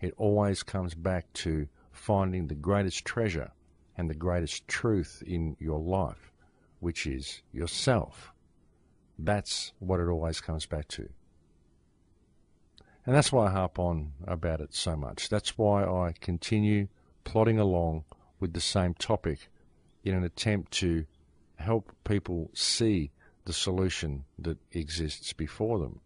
It always comes back to finding the greatest treasure and the greatest truth in your life, which is yourself. That's what it always comes back to. And that's why I harp on about it so much. That's why I continue plodding along with the same topic in an attempt to help people see the solution that exists before them.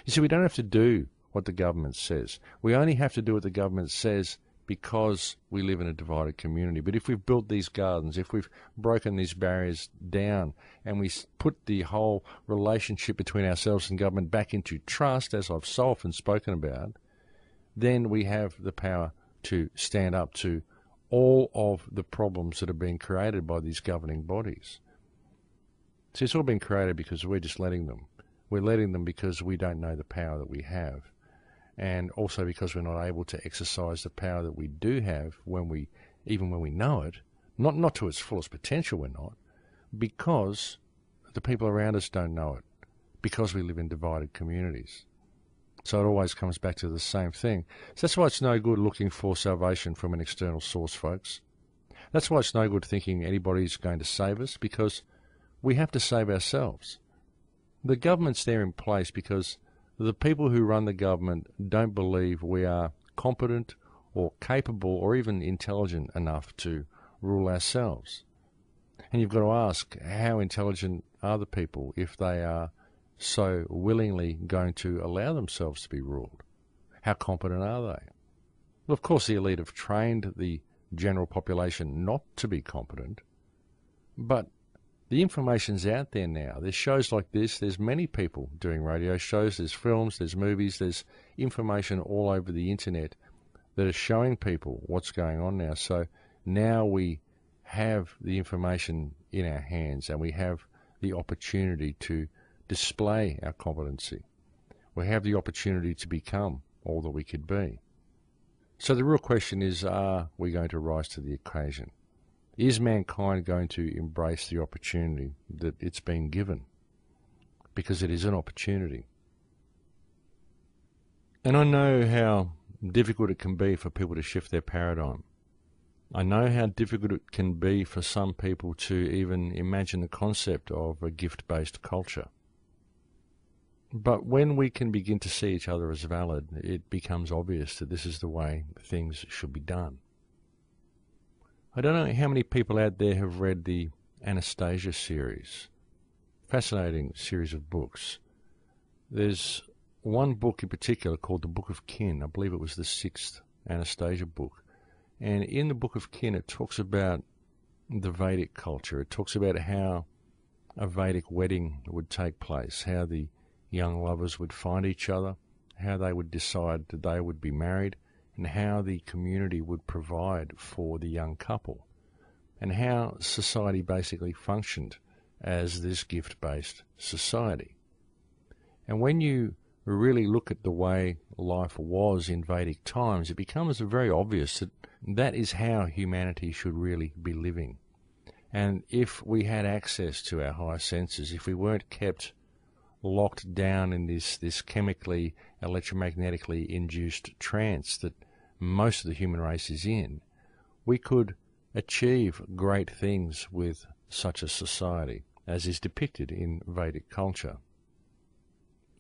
You see, we don't have to do what the government says. We only have to do what the government says because we live in a divided community. But if we've built these gardens, if we've broken these barriers down, and we put the whole relationship between ourselves and government back into trust, as I've so often spoken about, then we have the power to stand up to all of the problems that are being created by these governing bodies. See, it's all been created because we're just letting them. We're letting them because we don't know the power that we have. And also because we're not able to exercise the power that we do have even when we know it, not to its fullest potential we're not, because the people around us don't know it, because we live in divided communities. So it always comes back to the same thing. So that's why it's no good looking for salvation from an external source, folks. That's why it's no good thinking anybody's going to save us, because we have to save ourselves. The government's there in place because the people who run the government don't believe we are competent or capable or even intelligent enough to rule ourselves. And you've got to ask, how intelligent are the people if they are so willingly going to allow themselves to be ruled? How competent are they? Well, of course, the elite have trained the general population not to be competent, but the information's out there now. There's shows like this. There's many people doing radio shows. There's films, there's movies, there's information all over the internet that are showing people what's going on now. So now we have the information in our hands and we have the opportunity to display our competency. We have the opportunity to become all that we could be. So the real question is, are we going to rise to the occasion? Is mankind going to embrace the opportunity that it's been given? Because it is an opportunity. And I know how difficult it can be for people to shift their paradigm. I know how difficult it can be for some people to even imagine the concept of a gift-based culture. But when we can begin to see each other as valid, it becomes obvious that this is the way things should be done. I don't know how many people out there have read the Anastasia series. Fascinating series of books. There's one book in particular called The Book of Kin. I believe it was the 6th Anastasia book. And in the Book of Kin it talks about the Vedic culture. It talks about how a Vedic wedding would take place, how the young lovers would find each other, how they would decide that they would be married, and how the community would provide for the young couple, and how society basically functioned as this gift-based society. And when you really look at the way life was in Vedic times, it becomes very obvious that that is how humanity should really be living. And if we had access to our higher senses, if we weren't kept locked down in this chemically, electromagnetically induced trance that most of the human race is in, we could achieve great things with such a society as is depicted in Vedic culture.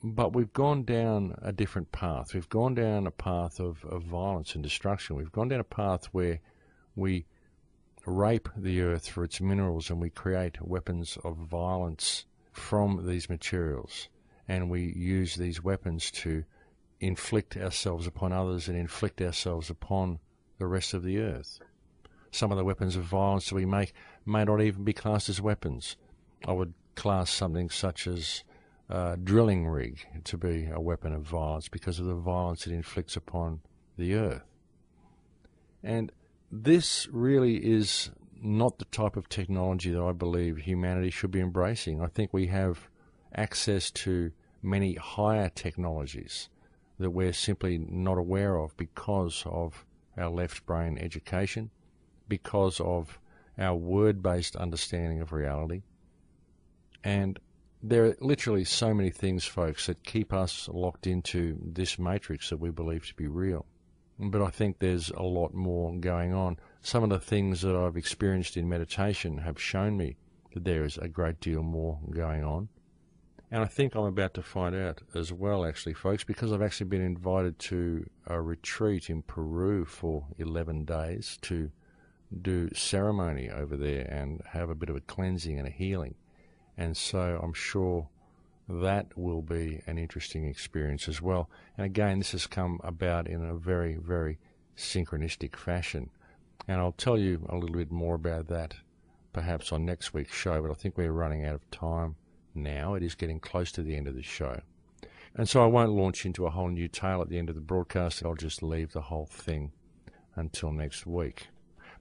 But we've gone down a different path. We've gone down a path of violence and destruction. We've gone down a path where we rape the earth for its minerals and we create weapons of violence from these materials, and we use these weapons to inflict ourselves upon others and inflict ourselves upon the rest of the earth. Some of the weapons of violence that we make may not even be classed as weapons. I would class something such as a drilling rig to be a weapon of violence because of the violence it inflicts upon the earth. And this really is not the type of technology that I believe humanity should be embracing. I think we have access to many higher technologies that we're simply not aware of because of our left brain education, because of our word-based understanding of reality. And there are literally so many things, folks, that keep us locked into this matrix that we believe to be real. but I think there's a lot more going on. Some of the things that I've experienced in meditation have shown me that there is a great deal more going on. And I think I'm about to find out as well, actually, folks, because I've actually been invited to a retreat in Peru for 11 days to do ceremony over there and have a bit of a cleansing and a healing. And so I'm sure that will be an interesting experience as well. And again, this has come about in a very, very synchronistic fashion. And I'll tell you a little bit more about that perhaps on next week's show, but I think we're running out of time now. It is getting close to the end of the show. And so I won't launch into a whole new tale at the end of the broadcast. I'll just leave the whole thing until next week.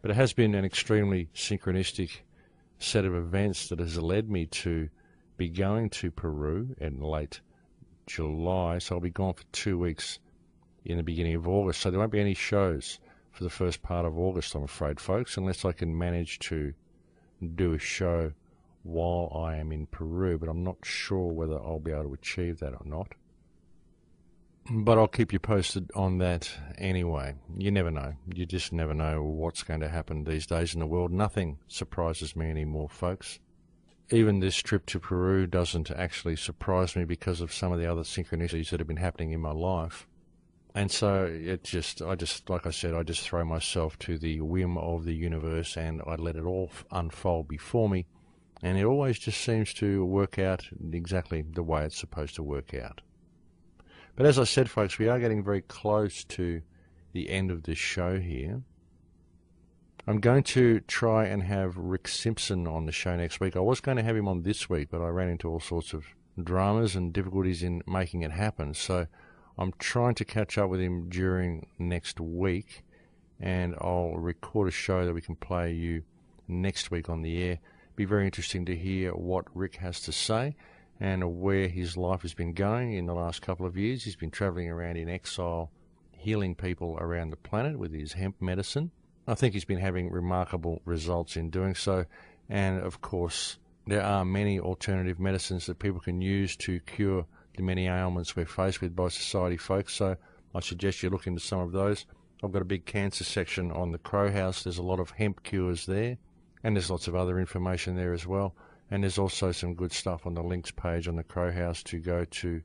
But it has been an extremely synchronistic set of events that has led me to be going to Peru in late July. So I'll be gone for 2 weeks in the beginning of August. So there won't be any shows for the first part of August, I'm afraid, folks, unless I can manage to do a show while I am in Peru. But I'm not sure whether I'll be able to achieve that or not. But I'll keep you posted on that anyway. You never know. You just never know what's going to happen these days in the world. Nothing surprises me anymore, folks. Even this trip to Peru doesn't actually surprise me because of some of the other synchronicities that have been happening in my life. And so like I said, I just throw myself to the whim of the universe and I let it all unfold before me. And it always just seems to work out exactly the way it's supposed to work out. But as I said, folks, we are getting very close to the end of this show here. I'm going to try and have Rick Simpson on the show next week. I was going to have him on this week, but I ran into all sorts of dramas and difficulties in making it happen. So I'm trying to catch up with him during next week, and I'll record a show that we can play you next week on the air. Be very interesting to hear what Rick has to say and where his life has been going in the last couple of years. He's been travelling around in exile, healing people around the planet with his hemp medicine. I think he's been having remarkable results in doing so. And, of course, there are many alternative medicines that people can use to cure the many ailments we're faced with by society, folks. So I suggest you look into some of those. I've got a big cancer section on the Crow House. There's a lot of hemp cures there, and there's lots of other information there as well. And there's also some good stuff on the links page on the Crow House to go to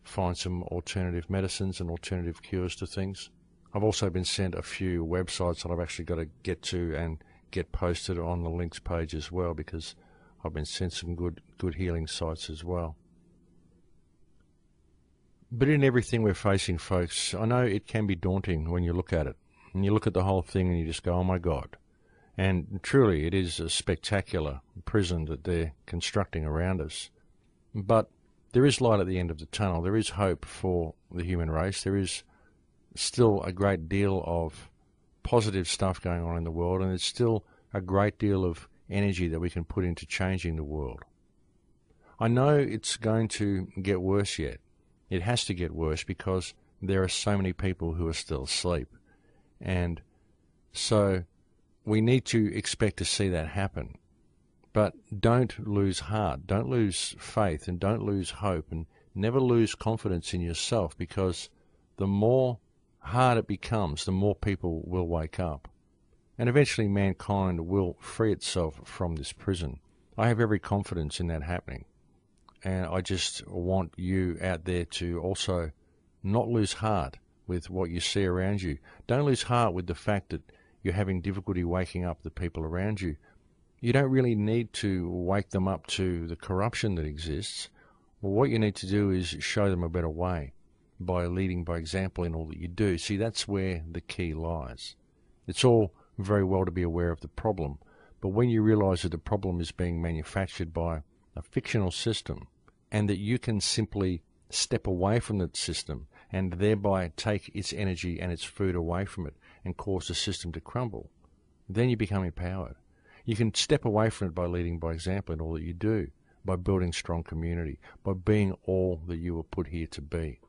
find some alternative medicines and alternative cures to things. I've also been sent a few websites that I've actually got to get to and get posted on the links page as well, because I've been sent some good healing sites as well. But in everything we're facing, folks, I know it can be daunting when you look at it. And you look at the whole thing and you just go, oh my God. And truly, it is a spectacular prison that they're constructing around us. But there is light at the end of the tunnel. There is hope for the human race. There is still a great deal of positive stuff going on in the world, and there's still a great deal of energy that we can put into changing the world. I know it's going to get worse yet. It has to get worse because there are so many people who are still asleep. And so we need to expect to see that happen. But don't lose heart, don't lose faith, and don't lose hope, and never lose confidence in yourself, because the more hard it becomes, the more people will wake up. And eventually mankind will free itself from this prison. I have every confidence in that happening. And I just want you out there to also not lose heart with what you see around you. Don't lose heart with the fact that you're having difficulty waking up the people around you. You don't really need to wake them up to the corruption that exists. Well, what you need to do is show them a better way by leading by example in all that you do. See, that's where the key lies. It's all very well to be aware of the problem, but when you realize that the problem is being manufactured by a fictional system, and that you can simply step away from that system and thereby take its energy and its food away from it and cause the system to crumble, then you become empowered. You can step away from it by leading by example in all that you do, by building strong community, by being all that you were put here to be.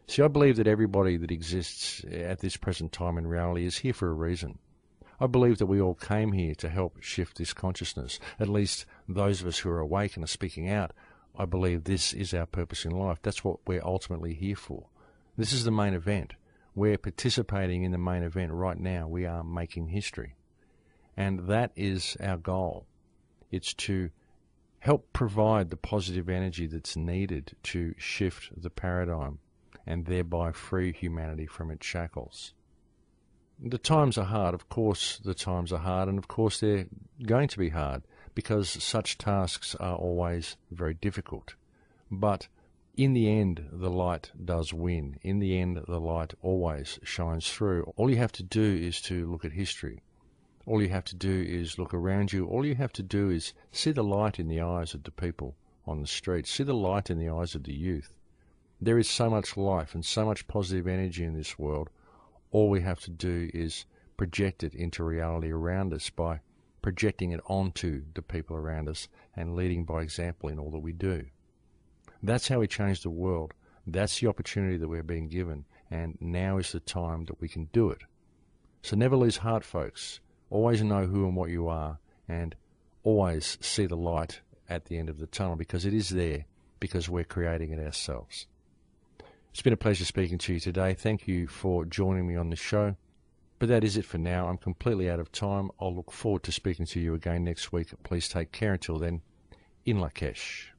See, I believe that everybody that exists at this present time in reality is here for a reason. I believe that we all came here to help shift this consciousness. At least those of us who are awake and are speaking out, I believe this is our purpose in life. That's what we're ultimately here for. This is the main event. We're participating in the main event right now. We are making history. And that is our goal. It's to help provide the positive energy that's needed to shift the paradigm and thereby free humanity from its shackles. The times are hard. Of course the times are hard, and of course they're going to be hard because such tasks are always very difficult. But in the end, the light does win. In the end, the light always shines through. All you have to do is to look at history. All you have to do is look around you. All you have to do is see the light in the eyes of the people on the streets. See the light in the eyes of the youth. There is so much life and so much positive energy in this world. All we have to do is project it into reality around us by projecting it onto the people around us and leading by example in all that we do. That's how we change the world. That's the opportunity that we're being given, and now is the time that we can do it. So never lose heart, folks. Always know who and what you are, and always see the light at the end of the tunnel, because it is there, because we're creating it ourselves. It's been a pleasure speaking to you today. Thank you for joining me on the show. But that is it for now. I'm completely out of time. I'll look forward to speaking to you again next week. Please take care until then. In Lakesh.